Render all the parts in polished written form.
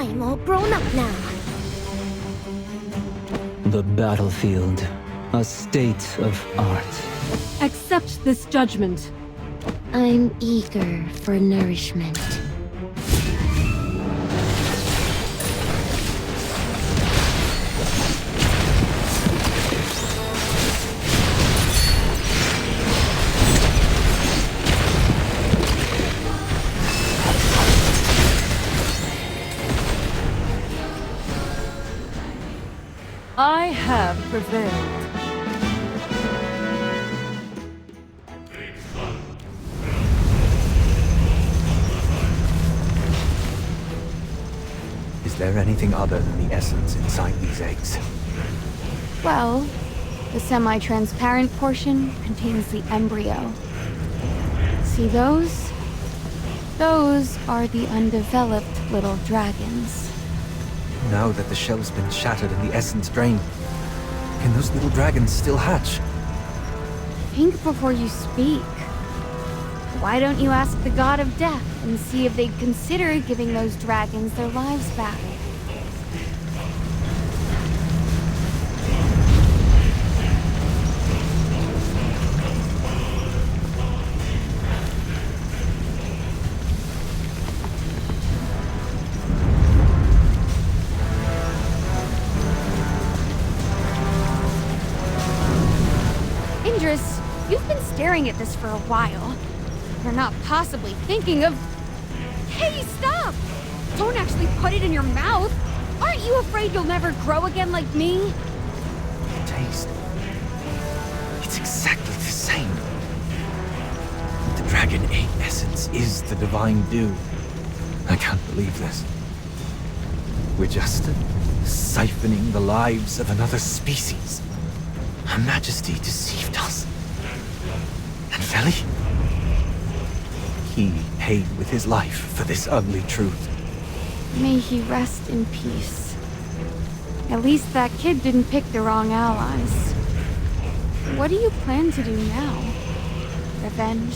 I'm all grown up now. The battlefield, a state of art. Accept this judgment. I'm eager for nourishment. I have prevailed. Is there anything other than the essence inside these eggs? Well, the semi-transparent portion contains the embryo. See those? Those are the undeveloped little dragons. Now that the shell's been shattered and the essence drained, can those little dragons still hatch? Think before you speak. Why don't you ask the god of death and see if they'd consider giving those dragons their lives back? You've been staring at this for a while. You're not possibly thinking of... Hey, stop! Don't actually put it in your mouth! Aren't you afraid you'll never grow again like me? Taste. It's exactly the same. The dragon egg essence is the divine dew. I can't believe this. We're just siphoning the lives of another species. Her Majesty deceived us. And Feli? He paid with his life for this ugly truth. May he rest in peace. At least that kid didn't pick the wrong allies. What do you plan to do now? Revenge?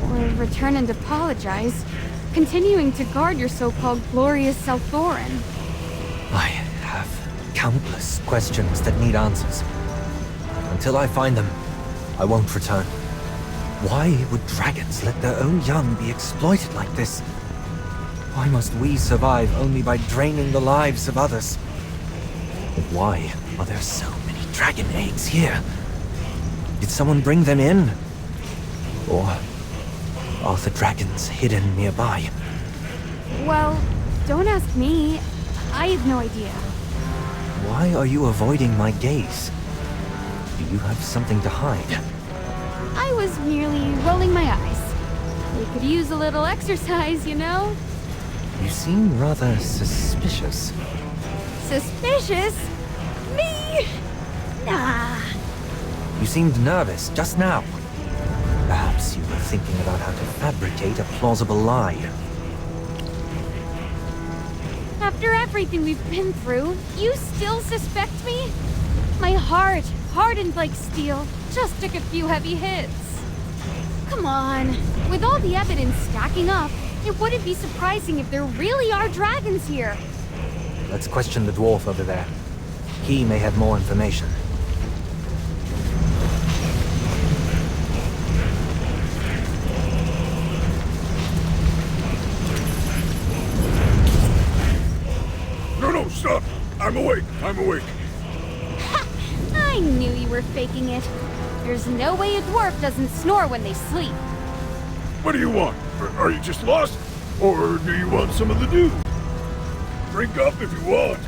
Or return and apologize, continuing to guard your so-called glorious Selthorin? I have countless questions that need answers. Until I find them, I won't return. Why would dragons let their own young be exploited like this? Why must we survive only by draining the lives of others? And why are there so many dragon eggs here? Did someone bring them in? Or are the dragons hidden nearby? Well, don't ask me. I have no idea. Why are you avoiding my gaze? Do you have something to hide? I was merely rolling my eyes. They could use a little exercise, you know? You seem rather suspicious. Suspicious? Me? Nah. You seemed nervous just now. Perhaps you were thinking about how to fabricate a plausible lie. After everything we've been through, you still suspect me? My heart, hardened like steel, just took a few heavy hits. Come on. With all the evidence stacking up, it wouldn't be surprising if there really are dragons here. Let's question the dwarf over there. He may have more information. No, stop! I'm awake! Ha! I knew you were faking it. There's no way a dwarf doesn't snore when they sleep. What do you want? Are you just lost? Or do you want some of the dew? Drink up if you want.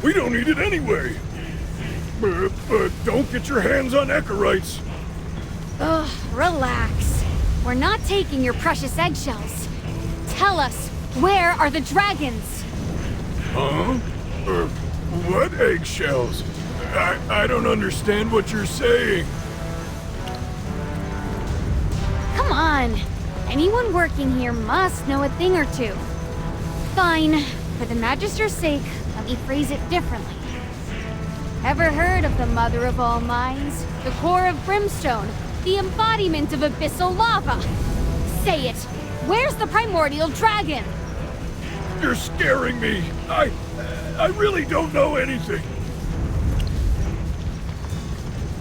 We don't need it anyway. But don't get your hands on Echorites. Ugh, relax. We're not taking your precious eggshells. Tell us, where are the dragons? Huh? What eggshells? I don't understand what you're saying. Come on. Anyone working here must know a thing or two. Fine. For the Magister's sake, let me phrase it differently. Ever heard of the Mother of all Minds? The core of brimstone? The embodiment of abyssal lava? Say it! Where's the primordial dragon? You're scaring me. I really don't know anything.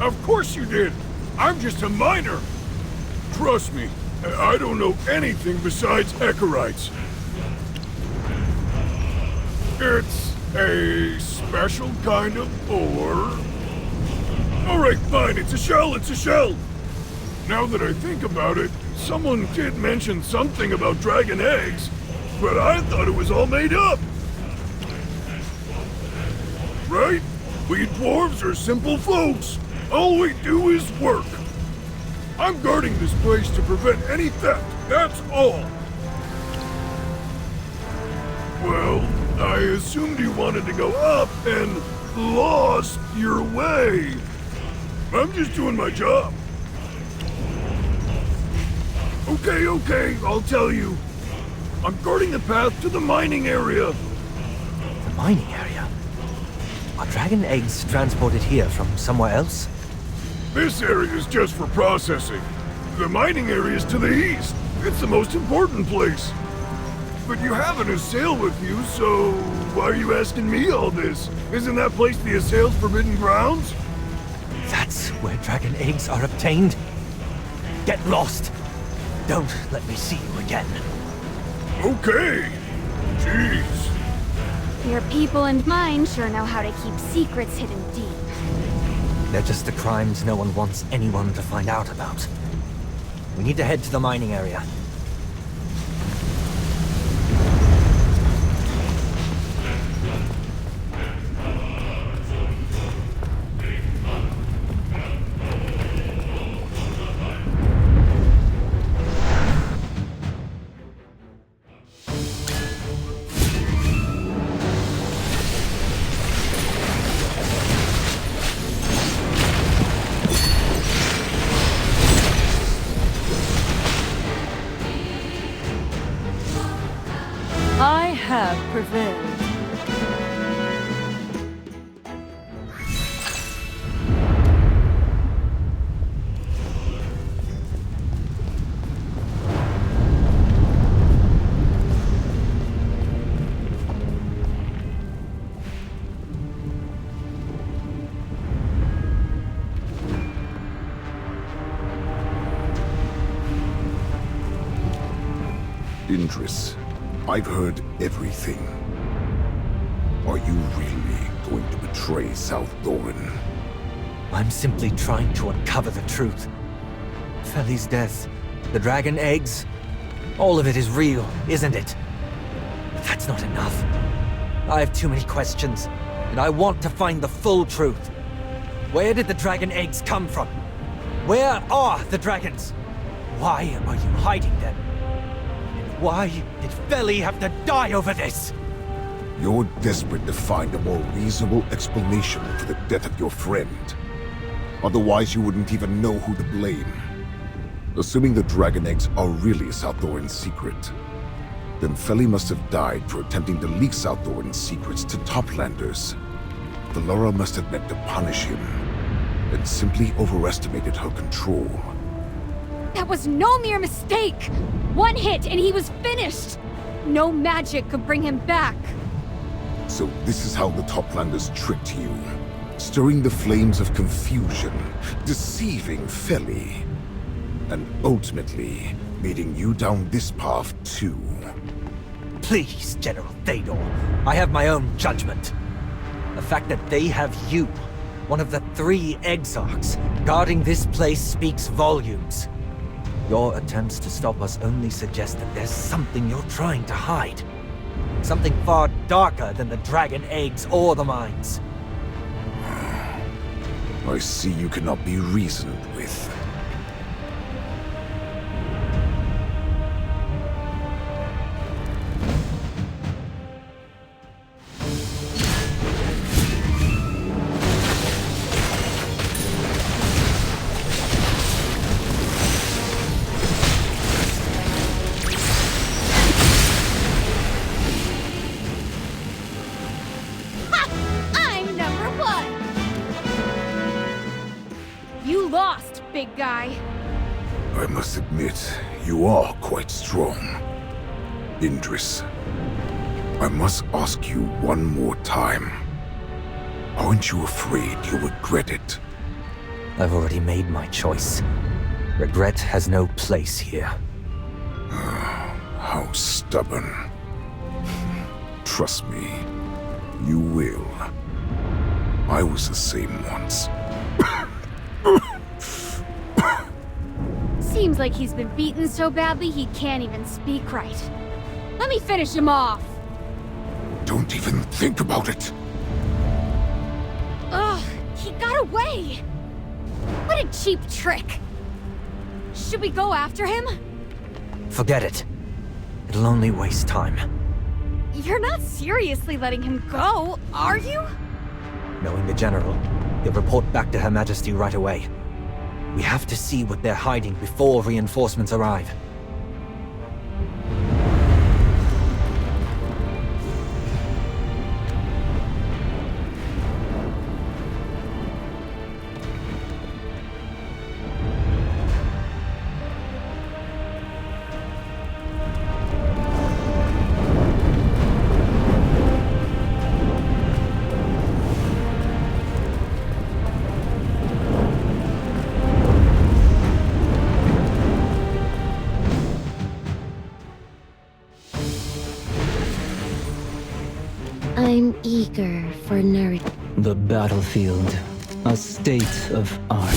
Of course you did. I'm just a miner. Trust me, I don't know anything besides Echarites. It's a special kind of ore. Alright, fine, it's a shell, it's a shell. Now that I think about it, someone did mention something about dragon eggs, but I thought it was all made up. Right? We dwarves are simple folks. All we do is work. I'm guarding this place to prevent any theft, that's all. Well, I assumed you wanted to go up and lost your way. I'm just doing my job. Okay, I'll tell you. I'm guarding the path to the mining area. The mining area? Are dragon eggs transported here from somewhere else? This area is just for processing. The mining area is to the east. It's the most important place. But you have an assail with you, so why are you asking me all this? Isn't that place the assail's forbidden grounds? That's where dragon eggs are obtained? Get lost! Don't let me see you again. Okay. Jeez. Your people and mine sure know how to keep secrets hidden deep. They're just the crimes no one wants anyone to find out about. We need to head to the mining area. I have prevailed. Idris, I've heard everything. Are you really going to betray South Doran? I'm simply trying to uncover the truth. Feli's death, the dragon eggs, all of it is real, isn't it? But that's not enough. I have too many questions, and I want to find the full truth. Where did the dragon eggs come from? Where are the dragons? Why are you hiding them? And why did Feli have to die over this? You're desperate to find a more reasonable explanation for the death of your friend. Otherwise, you wouldn't even know who to blame. Assuming the dragon eggs are really South Doran's secret, then Feli must have died for attempting to leak South Doran's secrets to Toplanders. Valora must have meant to punish him, and simply overestimated her control. That was no mere mistake! One hit and he was finished! No magic could bring him back. So this is how the Toplanders tricked you. Stirring the flames of confusion, deceiving Feli, and ultimately leading you down this path too. Please, General Thedor. I have my own judgment. The fact that they have you, one of the 3 Exarchs, guarding this place speaks volumes. Your attempts to stop us only suggest that there's something you're trying to hide. Something far darker than the dragon eggs or the mines. I see you cannot be reasoned with. I'm number 1! You lost, big guy. I must admit, you are quite strong. Idris. I must ask you one more time. Aren't you afraid you'll regret it? I've already made my choice. Regret has no place here. How stubborn. Trust me, you will. I was the same once. Seems like he's been beaten so badly he can't even speak right. Let me finish him off! Don't even think about it. Ugh, he got away! What a cheap trick! Should we go after him? Forget it. It'll only waste time. You're not seriously letting him go, are you? Knowing the General, he'll report back to Her Majesty right away. We have to see what they're hiding before reinforcements arrive. I'm eager for nourishment. The battlefield, a state of art.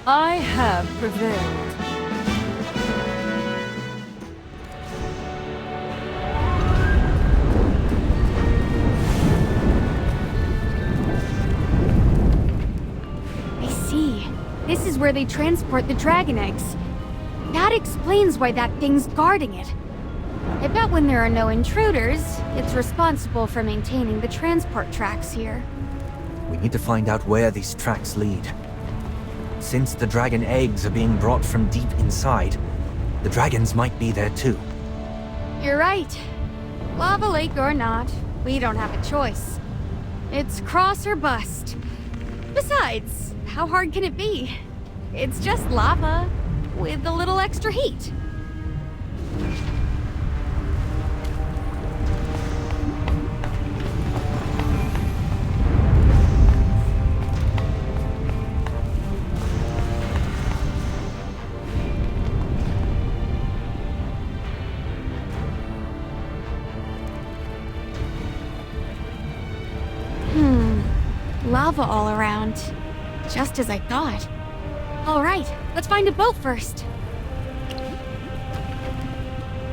I have prevailed. This is where they transport the dragon eggs. That explains why that thing's guarding it. I bet when there are no intruders, it's responsible for maintaining the transport tracks here. We need to find out where these tracks lead. Since the dragon eggs are being brought from deep inside, the dragons might be there too. You're right. Lava lake or not, we don't have a choice. It's cross or bust. Besides, how hard can it be? It's just lava, with a little extra heat. Lava all around. Just as I thought. All right, let's find a boat first.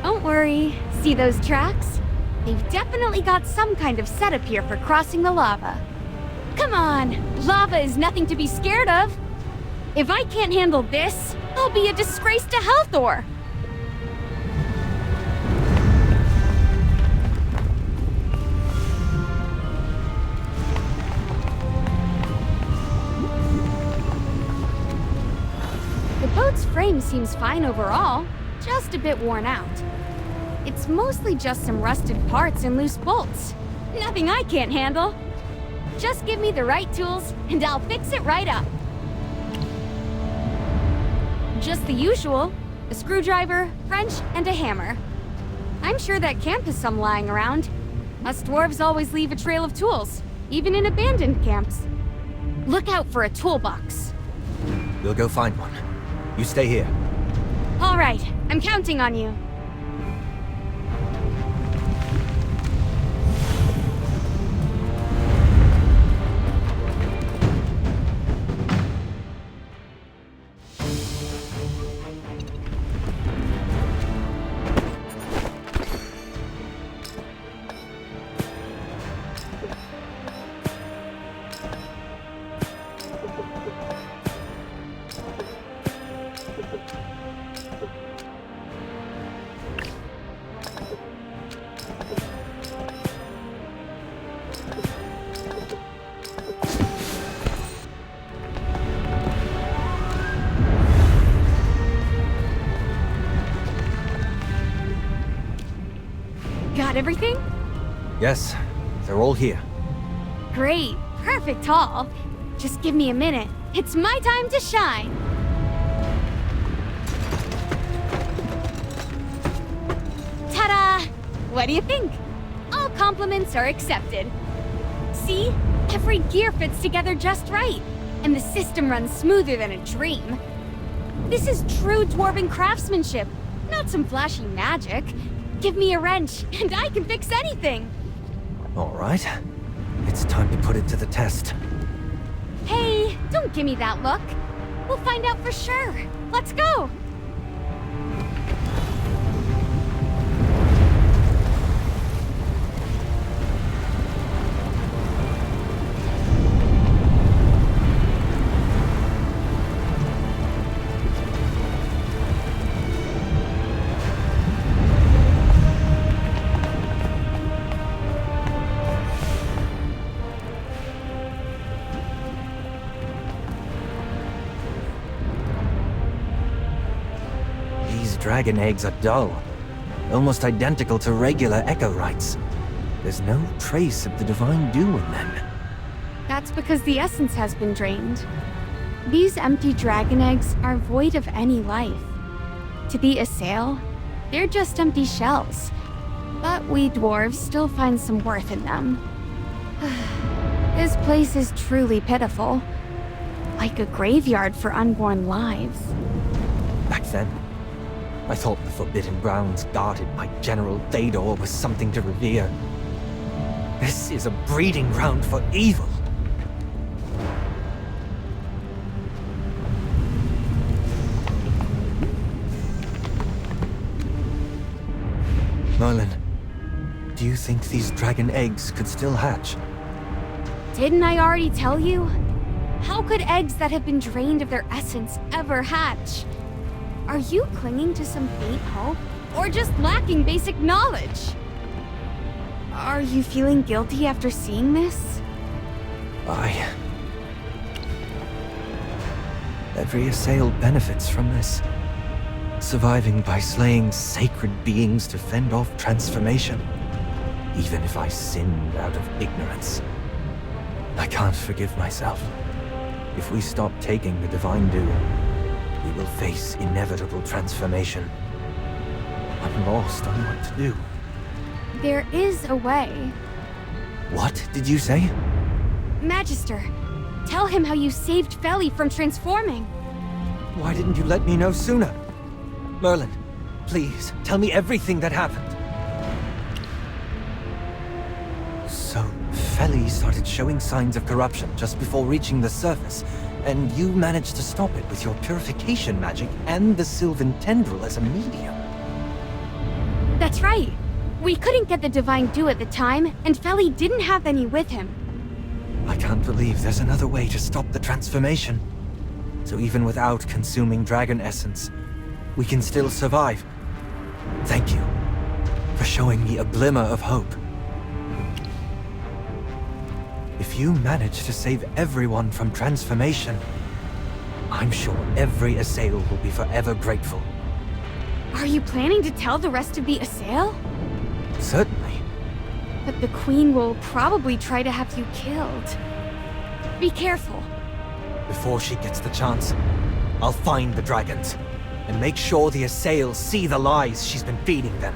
Don't worry. See those tracks? They've definitely got some kind of setup here for crossing the lava. Come on, lava is nothing to be scared of. If I can't handle this, I'll be a disgrace to Helthor. The boat's frame seems fine overall, just a bit worn out. It's mostly just some rusted parts and loose bolts. Nothing I can't handle. Just give me the right tools, and I'll fix it right up. Just the usual. A screwdriver, wrench, and a hammer. I'm sure that camp has some lying around. Us dwarves always leave a trail of tools, even in abandoned camps. Look out for a toolbox. We'll go find one. You stay here. All right, I'm counting on you. everything? Yes, they're all here. Great. Perfect haul. Just give me a minute. It's my time to shine. Ta-da! What do you think? All compliments are accepted. See? Every gear fits together just right, and the system runs smoother than a dream. This is true dwarven craftsmanship, not some flashy magic. Give me a wrench, and I can fix anything. All right. It's time to put it to the test. Hey, don't give me that look. We'll find out for sure. Let's go. Dragon eggs are dull, almost identical to regular Echorites. There's no trace of the divine dew in them. That's because the essence has been drained. These empty dragon eggs are void of any life. To be a sail, they're just empty shells. But we dwarves still find some worth in them. This place is truly pitiful. Like a graveyard for unborn lives. Back then, I thought the Forbidden Grounds guarded by General Théodore was something to revere. This is a breeding ground for evil. Merlin, do you think these dragon eggs could still hatch? Didn't I already tell you? How could eggs that have been drained of their essence ever hatch? Are you clinging to some faint hope, or just lacking basic knowledge? Are you feeling guilty after seeing this? Every assailed benefits from this. Surviving by slaying sacred beings to fend off transformation. Even if I sinned out of ignorance. I can't forgive myself. If we stop taking the divine dew, we will face inevitable transformation. I'm lost on what to do. There is a way. What did you say? Magister, tell him how you saved Feli from transforming. Why didn't you let me know sooner? Merlin, please, tell me everything that happened. So, Feli started showing signs of corruption just before reaching the surface, and you managed to stop it with your purification magic and the Sylvan Tendril as a medium. That's right. We couldn't get the divine dew at the time, and Feli didn't have any with him. I can't believe there's another way to stop the transformation. So even without consuming dragon essence, we can still survive. Thank you for showing me a glimmer of hope. If you manage to save everyone from transformation, I'm sure every Assail will be forever grateful. Are you planning to tell the rest of the Assail? Certainly. But the Queen will probably try to have you killed. Be careful. Before she gets the chance, I'll find the dragons and make sure the Assails see the lies she's been feeding them.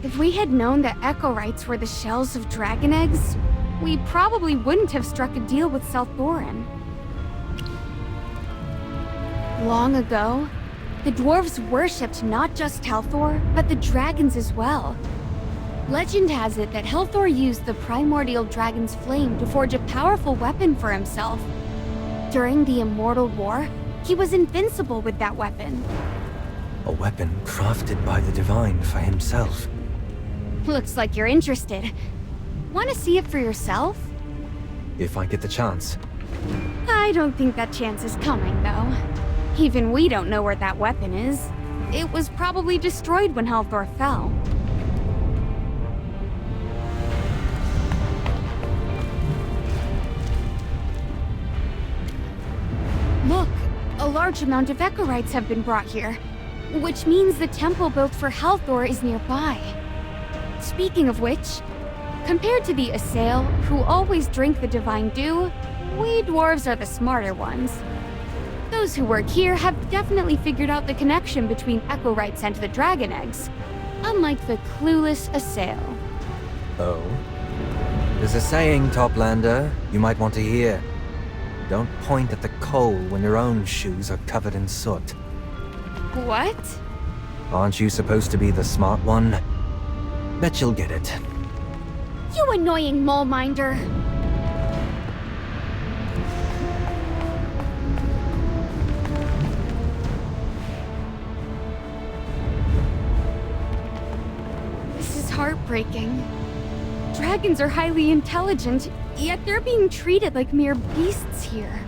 If we had known that Echorites were the shells of dragon eggs, we probably wouldn't have struck a deal with South Thorin. Long ago, the dwarves worshipped not just Helthor, but the dragons as well. Legend has it that Helthor used the primordial dragon's flame to forge a powerful weapon for himself. During the Immortal War, he was invincible with that weapon. A weapon crafted by the Divine for himself. Looks like you're interested. Want to see it for yourself? If I get the chance. I don't think that chance is coming, though. Even we don't know where that weapon is. It was probably destroyed when Helthor fell. large amount of Echorites have been brought here, which means the temple built for Halthor is nearby. Speaking of which, compared to the Assail, who always drink the divine dew, we dwarves are the smarter ones. Those who work here have definitely figured out the connection between Echorites and the dragon eggs, unlike the clueless Assail. Oh? There's a saying, Toplander, you might want to hear. Don't point at the coal when your own shoes are covered in soot. What? Aren't you supposed to be the smart one? Bet you'll get it. You annoying mole minder! This is heartbreaking. Dragons are highly intelligent, yet they're being treated like mere beasts here.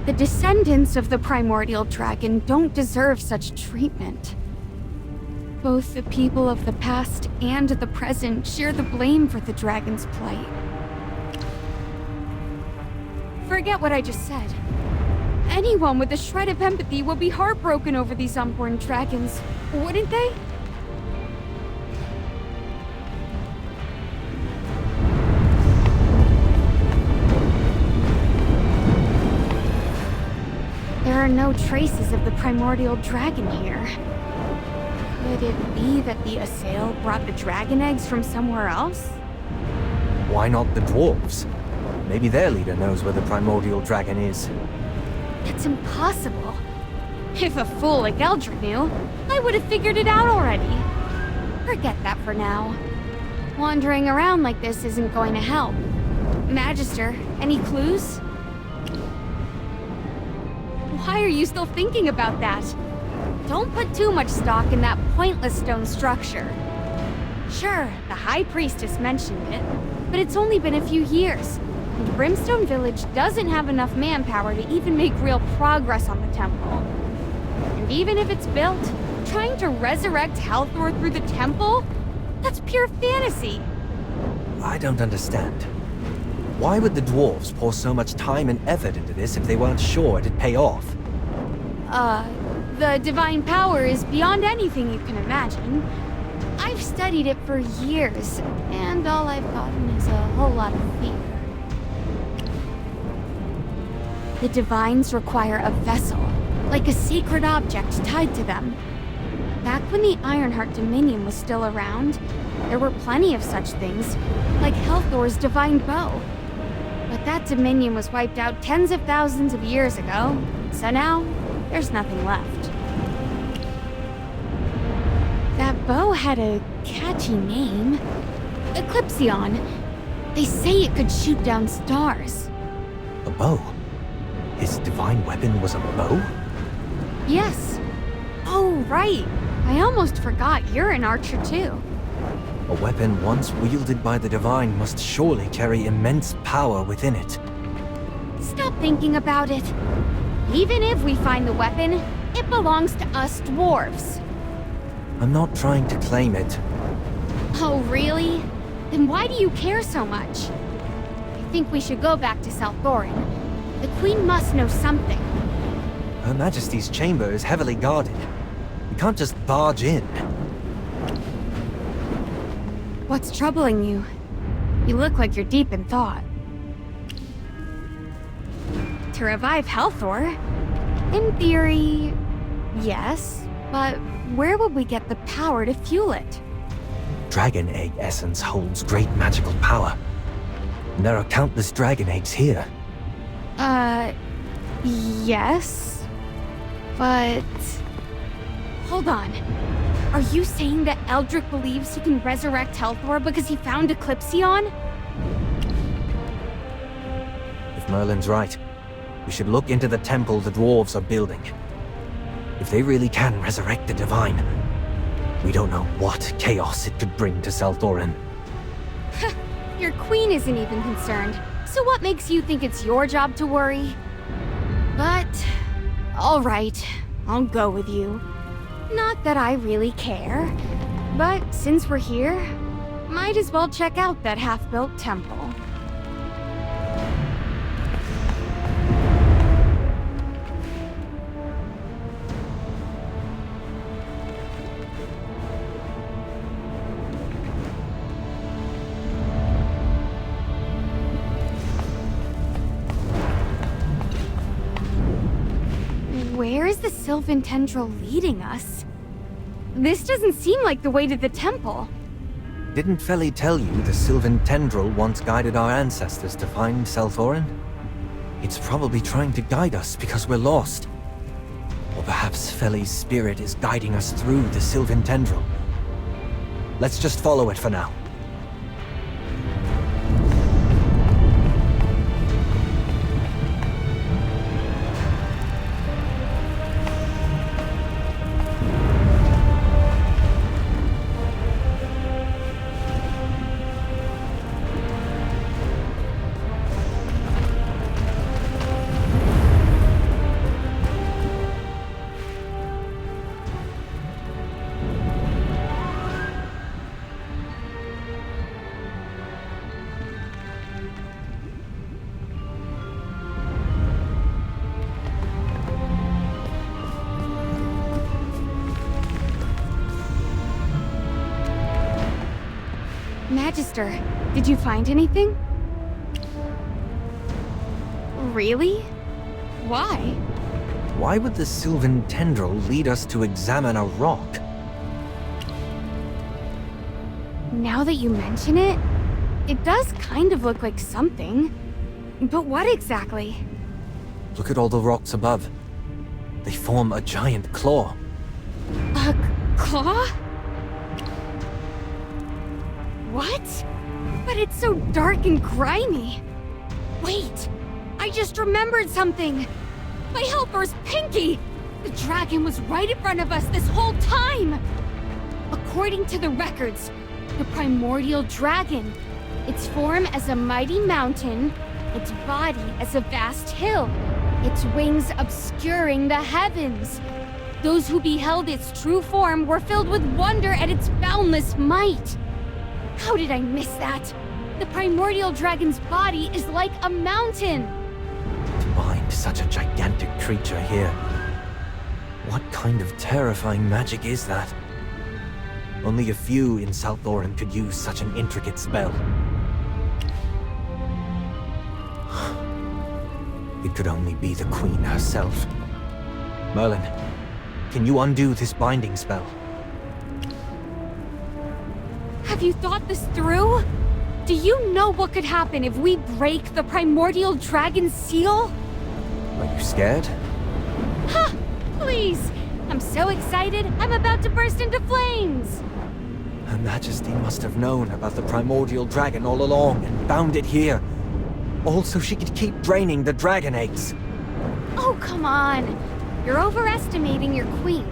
The descendants of the primordial dragon don't deserve such treatment. Both the people of the past and the present share the blame for the dragon's plight. Forget what I just said. Anyone with a shred of empathy would be heartbroken over these unborn dragons, wouldn't they? There are no traces of the primordial dragon here. Could it be that the Assail brought the dragon eggs from somewhere else? Why not the dwarves? Maybe their leader knows where the primordial dragon is. That's impossible. If a fool like Eldred knew, I would have figured it out already. Forget that for now. Wandering around like this isn't going to help. Magister, any clues? Why are you still thinking about that? Don't put too much stock in that pointless stone structure. Sure, the High Priestess mentioned it, but it's only been a few years, and Brimstone Village doesn't have enough manpower to even make real progress on the temple. And even if it's built, trying to resurrect Halthor through the temple? That's pure fantasy. I don't understand. Why would the dwarves pour so much time and effort into this if they weren't sure it'd pay off? The divine power is beyond anything you can imagine. I've studied it for years, and all I've gotten is a whole lot of fear. The divines require a vessel, like a sacred object tied to them. Back when the Ironheart Dominion was still around, there were plenty of such things, like Halthor's divine bow. But that dominion was wiped out tens of thousands of years ago, so now there's nothing left. That bow had a catchy name. Eclipsion. They say it could shoot down stars. A bow? His divine weapon was a bow? Yes. Oh, right. I almost forgot you're an archer too. A weapon once wielded by the divine must surely carry immense power within it. Stop thinking about it. Even if we find the weapon, it belongs to us dwarves. I'm not trying to claim it. Oh, really? Then why do you care so much? I think we should go back to South Thorin. The Queen must know something. Her Majesty's chamber is heavily guarded. We can't just barge in. What's troubling you? You look like you're deep in thought. To revive Halthor? In theory, yes. But where would we get the power to fuel it? Dragon egg essence holds great magical power. And there are countless dragon eggs here. Yes. But... hold on. Are you saying that Eldrick believes he can resurrect Halthor because he found Eclipsion? If Merlin's right, we should look into the temple the dwarves are building. If they really can resurrect the divine, we don't know what chaos it could bring to Salthorin. Your queen isn't even concerned, so what makes you think it's your job to worry? But... alright, I'll go with you. Not that I really care, but since we're here, might as well check out that half-built temple. the Sylvan Tendril leading us? This doesn't seem like the way to the temple. Didn't Feli tell you the Sylvan Tendril once guided our ancestors to find Selthorin? It's probably trying to guide us because we're lost. Or perhaps Feli's spirit is guiding us through the Sylvan Tendril. Let's just follow it for now. Magister, did you find anything? Really? Why? Why would the Sylvan Tendril lead us to examine a rock? Now that you mention it, it does kind of look like something. But what exactly? Look at all the rocks above. They form a giant claw. A claw? What? But it's so dark and grimy. Wait, I just remembered something. My helper's Pinky! The dragon was right in front of us this whole time! According to the records, the primordial dragon, its form as a mighty mountain, its body as a vast hill, its wings obscuring the heavens. Those who beheld its true form were filled with wonder at its boundless might. How did I miss that? The primordial dragon's body is like a mountain. To find such a gigantic creature here. What kind of terrifying magic is that? Only a few in Selthorin could use such an intricate spell. It could only be the Queen herself. Merlin, can you undo this binding spell? Have you thought this through? Do you know what could happen if we break the primordial dragon's seal? Are you scared? Ha! Please! I'm so excited, I'm about to burst into flames! Her Majesty must have known about the primordial dragon all along and found it here. All so she could keep draining the dragon eggs. Oh, come on! You're overestimating your queen.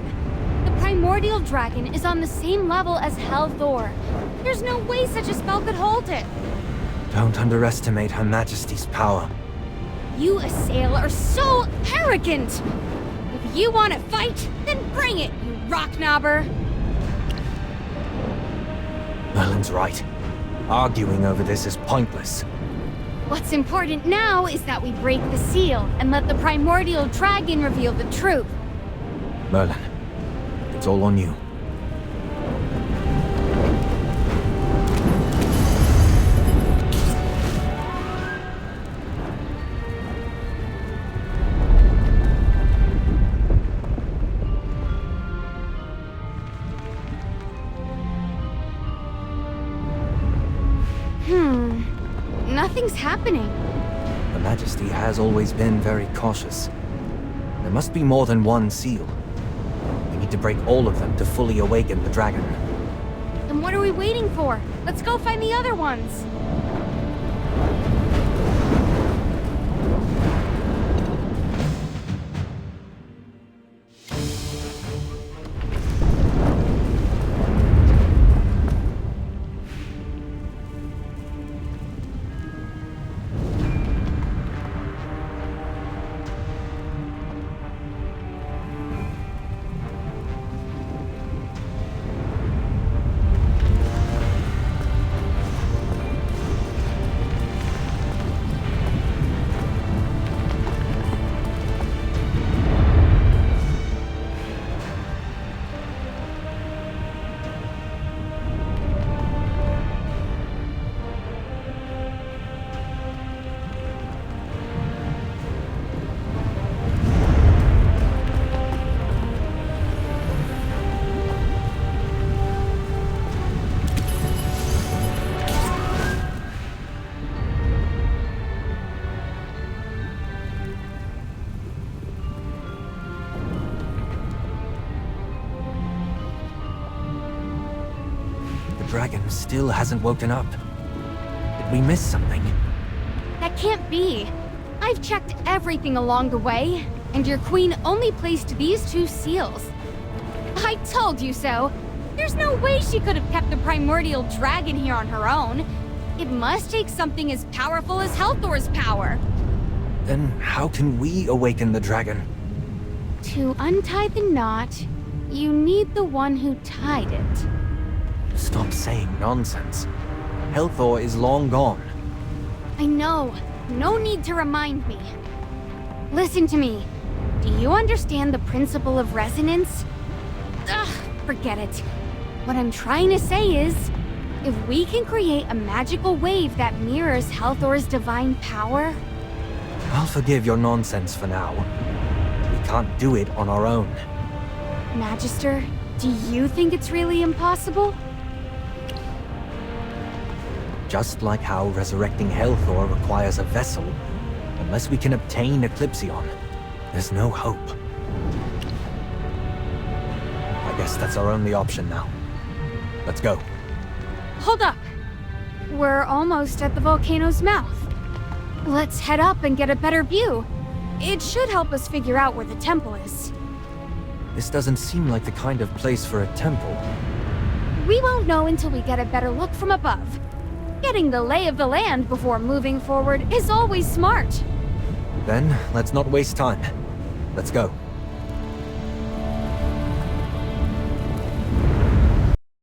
The primordial dragon is on the same level as Hellthor. There's no way such a spell could hold it. Don't underestimate Her Majesty's power. You, Assail, are so arrogant! If you want to fight, then bring it, you rock-knobber! Merlin's right. Arguing over this is pointless. What's important now is that we break the seal and let the primordial dragon reveal the truth. Merlin, it's all on you. Nothing's happening. Her Majesty has always been very cautious. There must be more than one seal. We need to break all of them to fully awaken the dragon. Then what are we waiting for? Let's go find the other ones. still hasn't woken up. Did we miss something? That can't be. I've checked everything along the way, and your queen only placed these 2 seals. I told you so. There's no way she could have kept the primordial dragon here on her own. It must take something as powerful as Helthor's power. Then how can we awaken the dragon? To untie the knot, you need the one who tied it. Stop saying nonsense. Helthor is long gone. I know. No need to remind me. Listen to me. Do you understand the principle of resonance? Ugh, forget it. What I'm trying to say is, if we can create a magical wave that mirrors Helthor's divine power... I'll forgive your nonsense for now. We can't do it on our own. Magister, do you think it's really impossible? Just like how resurrecting Helthor requires a vessel, unless we can obtain Eclipsion, there's no hope. I guess that's our only option now. Let's go. Hold up! We're almost at the volcano's mouth. Let's head up and get a better view. It should help us figure out where the temple is. This doesn't seem like the kind of place for a temple. We won't know until we get a better look from above. Getting the lay of the land before moving forward is always smart. Then, let's not waste time. Let's go.